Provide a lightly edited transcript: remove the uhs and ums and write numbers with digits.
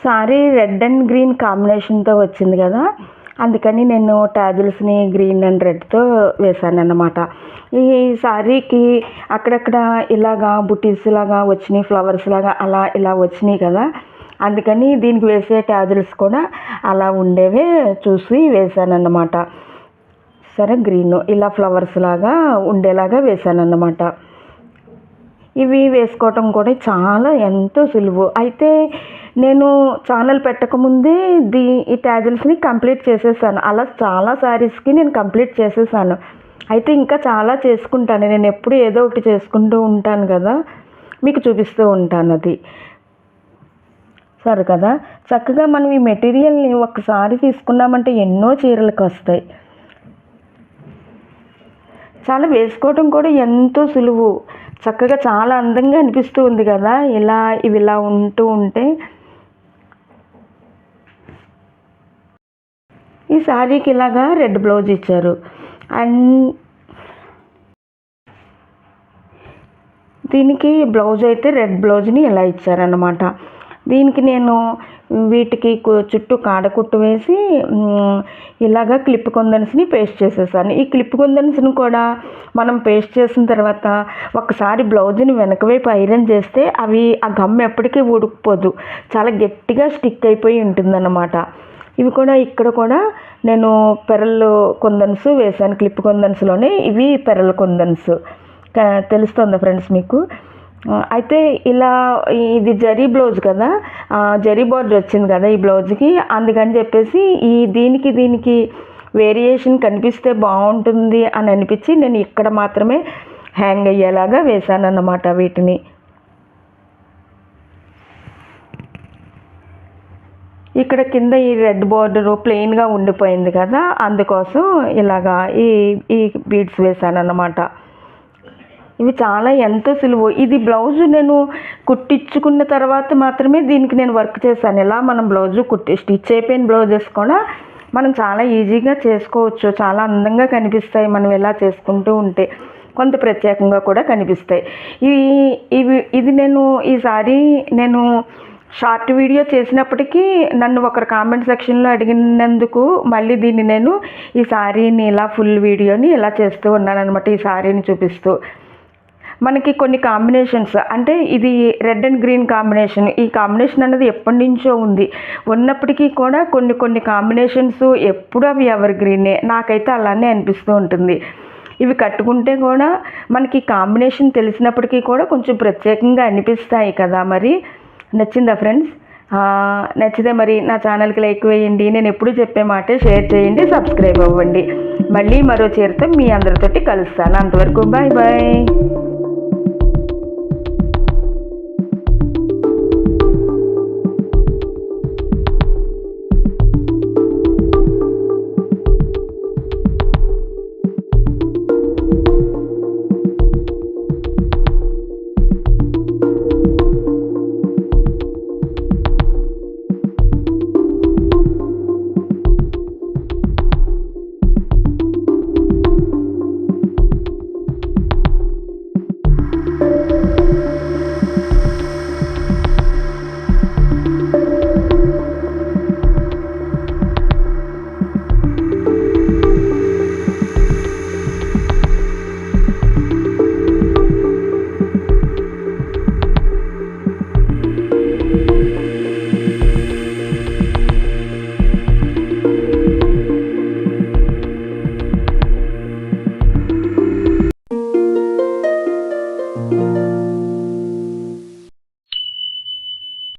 Sorry red and green కాంబినేషన్తో వచ్చింది కదా, అందుకని నేను టాజిల్స్ని గ్రీన్ అండ్ రెడ్తో వేశాను అన్నమాట. ఈ శారీకి అక్కడక్కడ ఇలాగా బుటీస్ లాగా వచ్చినాయి, ఫ్లవర్స్ లాగా అలా ఇలా వచ్చినాయి కదా, అందుకని దీనికి వేసే టాజిల్స్ కూడా అలా ఉండేవే చూసి వేశాను అన్నమాట. సరే, గ్రీన్ ఇలా ఫ్లవర్స్ లాగా ఉండేలాగా వేశాను అన్నమాట. ఇవి వేసుకోవటం కూడా చాలా ఎంతో సులువు. అయితే నేను ఛానల్ పెట్టకముందే ఈ టాజిల్స్ని కంప్లీట్ చేసేసాను. అలా చాలా శారీస్కి నేను కంప్లీట్ చేసేసాను. అయితే ఇంకా చాలా చేసుకుంటాను. నేను ఎప్పుడు ఏదో ఒకటి చేసుకుంటూ ఉంటాను కదా, మీకు చూపిస్తూ ఉంటాను అది. సరే కదా, చక్కగా మనం ఈ మెటీరియల్ని ఒకసారి తీసుకున్నామంటే ఎన్నో చీరలకు వస్తాయి. చాలా వేసుకోవటం కూడా ఎంతో సులువు, చక్కగా చాలా అందంగా అనిపిస్తూ ఉంది కదా ఇవి ఇలా ఉంటూ ఉంటే. ఈ శారీకి ఇలాగా రెడ్ బ్లౌజ్ ఇచ్చారు. అండ్ దీనికి బ్లౌజ్ అయితే రెడ్ బ్లౌజ్ని ఇలా ఇచ్చారన్నమాట. దీనికి నేను వీటికి చుట్టూ కాడకుట్టు వేసి ఇలాగా క్లిప్ కుందన్స్ని పేస్ట్ చేసేసాను. ఈ క్లిప్ కుందన్స్ని కూడా మనం పేస్ట్ చేసిన తర్వాత ఒకసారి బ్లౌజ్ని వెనక వైపు ఐరన్ చేస్తే ఆ గమ్ ఎప్పటికీ ఊడుకుపోదు, చాలా గట్టిగా స్టిక్ అయిపోయి ఉంటుందన్నమాట. ఇవి కూడా ఇక్కడ కూడా నేను పెరల్ కుందన్స్ వేసాను. క్లిప్ కుందన్స్లోనే ఇవి పెరల్ కుందన్స్, తెలుస్తుందా ఫ్రెండ్స్ మీకు? అయితే ఇలా ఇది జరీ బ్లౌజ్ కదా, జరీ బార్డర్ వచ్చింది కదా ఈ బ్లౌజ్కి, అందుకని చెప్పేసి దీనికి వేరియేషన్ కనిపిస్తే బాగుంటుంది అని అనిపించి నేను ఇక్కడ మాత్రమే హ్యాంగ్ అయ్యేలాగా వేసాను అన్నమాట వీటిని. ఇక్కడ కింద ఈ రెడ్ బార్డర్ ప్లెయిన్గా ఉండిపోయింది కదా, అందుకోసం ఇలాగా ఈ బీడ్స్ వేసాను అన్నమాట. ఇవి చాలా ఎంతో సులువు. ఇది బ్లౌజ్ నేను కుట్టించుకున్న తర్వాత మాత్రమే దీనికి నేను వర్క్ చేశాను. ఇలా మనం బ్లౌజు స్టిచ్ అయిపోయిన బ్లౌజెస్ కూడా మనం చాలా ఈజీగా చేసుకోవచ్చు, చాలా అందంగా కనిపిస్తాయి మనం ఇలా చేసుకుంటూ ఉంటే, కొంత ప్రత్యేకంగా కూడా కనిపిస్తాయి. ఈసారి నేను షార్ట్ వీడియో చేసినప్పటికీ నన్ను ఒకరు కామెంట్ సెక్షన్లో అడిగినందుకు మళ్ళీ దీన్ని నేను ఈ శారీని ఇలా ఫుల్ వీడియోని ఇలా చేస్తూ ఉన్నాను అనమాట. ఈ శారీని చూపిస్తూ మనకి కొన్ని కాంబినేషన్స్, అంటే ఇది రెడ్ అండ్ గ్రీన్ కాంబినేషన్, ఈ కాంబినేషన్ అనేది ఎప్పటి నుంచో ఉన్నప్పటికీ కూడా కొన్ని కాంబినేషన్స్ ఎప్పుడు అవి ఎవర్ గ్రీనే, నాకైతే అలానే అనిపిస్తూ ఉంటుంది. ఇవి కట్టుకుంటే కూడా మనకి కాంబినేషన్ తెలిసినప్పటికీ కూడా కొంచెం ప్రత్యేకంగా అనిపిస్తాయి కదా. మరి నచ్చిందా ఫ్రెండ్స్? నచ్చితే మరి నా ఛానల్కి లైక్ వేయండి, నేను ఎప్పుడు చెప్పే మాటే షేర్ చేయండి, సబ్స్క్రైబ్ అవ్వండి. మళ్ళీ మరో చీరతో మీ అందరితోటి కలుస్తాను. అంతవరకు బాయ్ బాయ్.